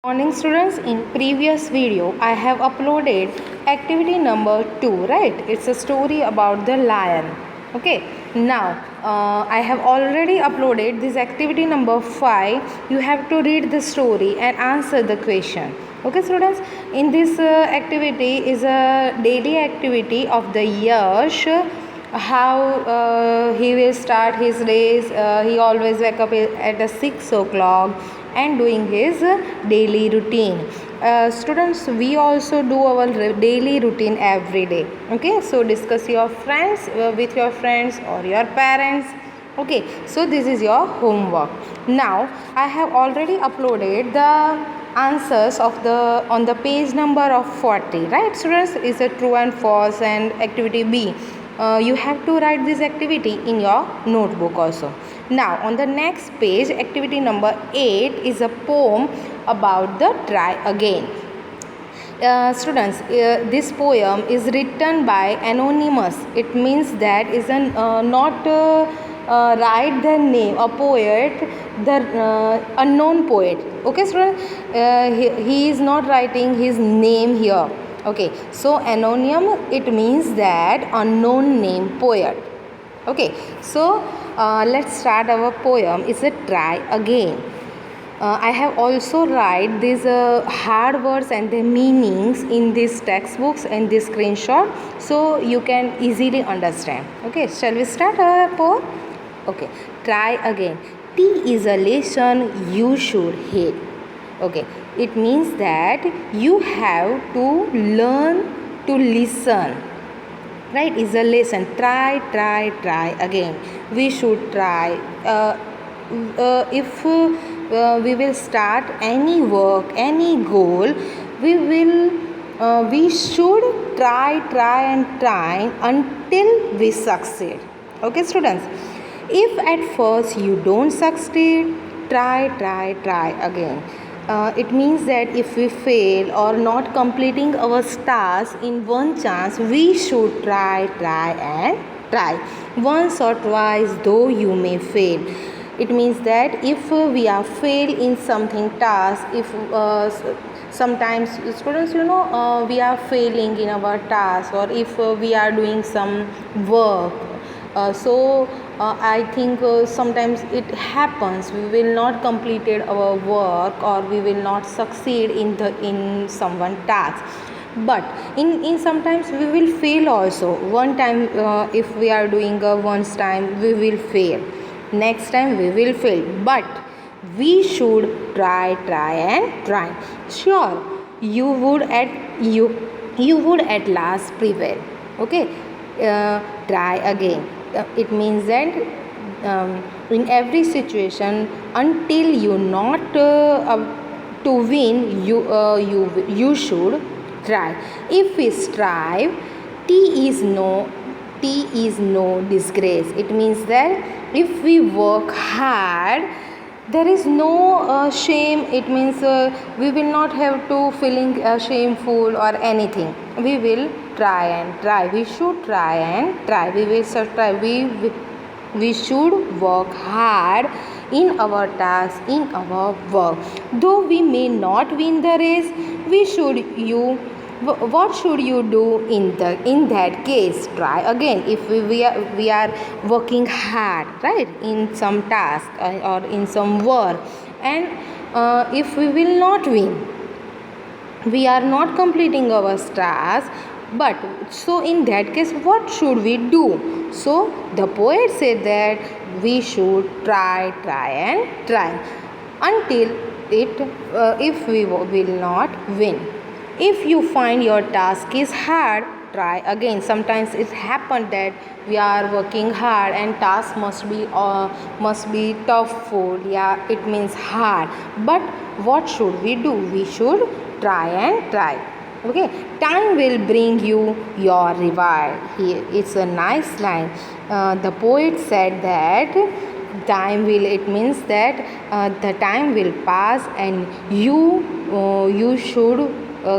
Morning students, in previous video I have uploaded activity number 2, right? It's a story about the lion. Okay, now I have already uploaded this activity number 5. You have to read the story and answer the question. Okay students, in this activity is a daily activity of the Yash. How he will start his days. He always wake up at 6 o'clock and doing his daily routine. Students, we also do our daily routine every day. Okay, so discuss your friends with your friends or your parents. Okay, so this is your homework. Now I have already uploaded the answers of the on the page number of 40, right students? Is a true and false and activity B. You have to write this activity in your notebook also. Now on the next page, activity number 8 is a poem about the try again. Students, this poem is written by anonymous. It means that is not write the name, a poet, the unknown poet. Okay students, he is not writing his name here. Okay, so anonym, it means that unknown name poet. Okay, so let's start our poem. It's a try again. I have also write these hard words and their meanings in these textbooks and this screenshot, so you can easily understand. Okay, shall we start our poem? Okay, try again. T is a lesson you should hate. Okay, it means that you have to learn to listen, right? Is a lesson. Try again. We should try. If we will start any work, any goal, we should try until we succeed. Okay students, if at first you don't succeed, try again. It means that if we fail or not completing our task in one chance, we should try and try. Once or twice though you may fail. It means that if we are fail in something task, if sometimes students, we are failing in our task, or if we are doing some work, I think sometimes it happens we will not completed our work, or we will not succeed in someone task. But in sometimes we will fail also. One time if we are doing once time, we will fail. Next time we will fail, but we should try and try. Sure, you would at last prevail. Okay, try again. It means that in every situation, until you not to win, you should try. If we strive, T is no disgrace. It means that if we work hard, there is no shame. It means we will not have to feeling shameful or anything. We will try and try. We should try and try. We will try. We should work hard in our task, in our work. Though we may not win the race, what should you do in that case? Try again. If we are working hard, right, in some task or in some work, and if we will not win, we are not completing our task, but so in that case what should we do? So the poet said that we should try and try until if we will not win. If you find your task is hard, try again. Sometimes it happens that we are working hard and task must be tough for, yeah, it means hard. But what should we do? We should try and try. Okay, time will bring you your reward. Here it's a nice line. The poet said that time will, it means that the time will pass and you should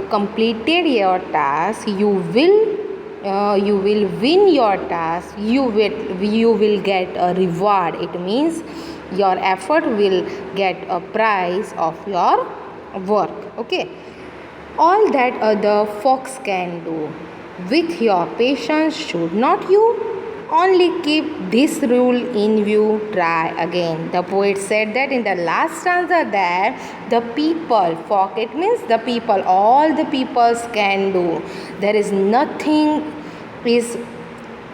completed your task. You will win your task. You will get a reward. It means your effort will get a prize of your work. Okay, all that other fox can do. With your patience, should not you? Only keep this rule in view, try again. The poet said that in the last stanza that the people, folk, it means the people, all the peoples can do. There is nothing is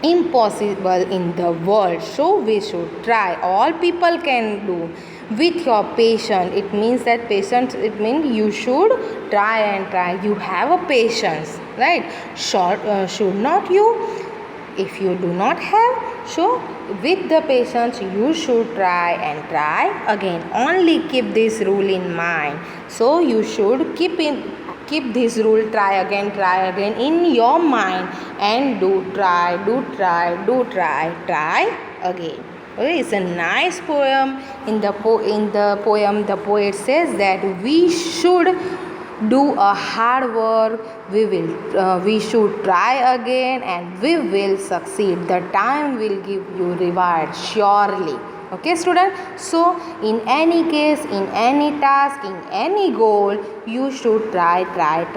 impossible in the world, so we should try. All people can do. With your patience, it means that patience, it means you should try and try. You have a patience, right? Should not you? If you do not have, so with the patience you should try and try again. Only keep this rule in mind. So you should keep this rule, try again in your mind, and do try again. Okay, it's a nice poem. In the poem the poet says that we should do a hard work, we should try again, and we will succeed. The time will give you reward surely. Okay student, so in any case, in any task, in any goal, you should try and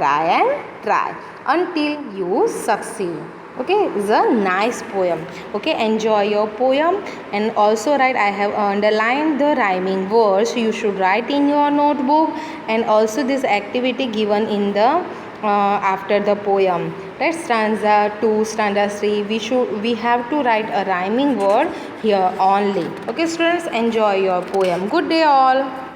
try until you succeed. Okay, it's a nice poem. Okay, enjoy your poem. And also write, I have underlined the rhyming words, you should write in your notebook. And also this activity given in the after the poem, right? Stanza 2, stanza 3, we have to write a rhyming word here only. Okay students, enjoy your poem. Good day all.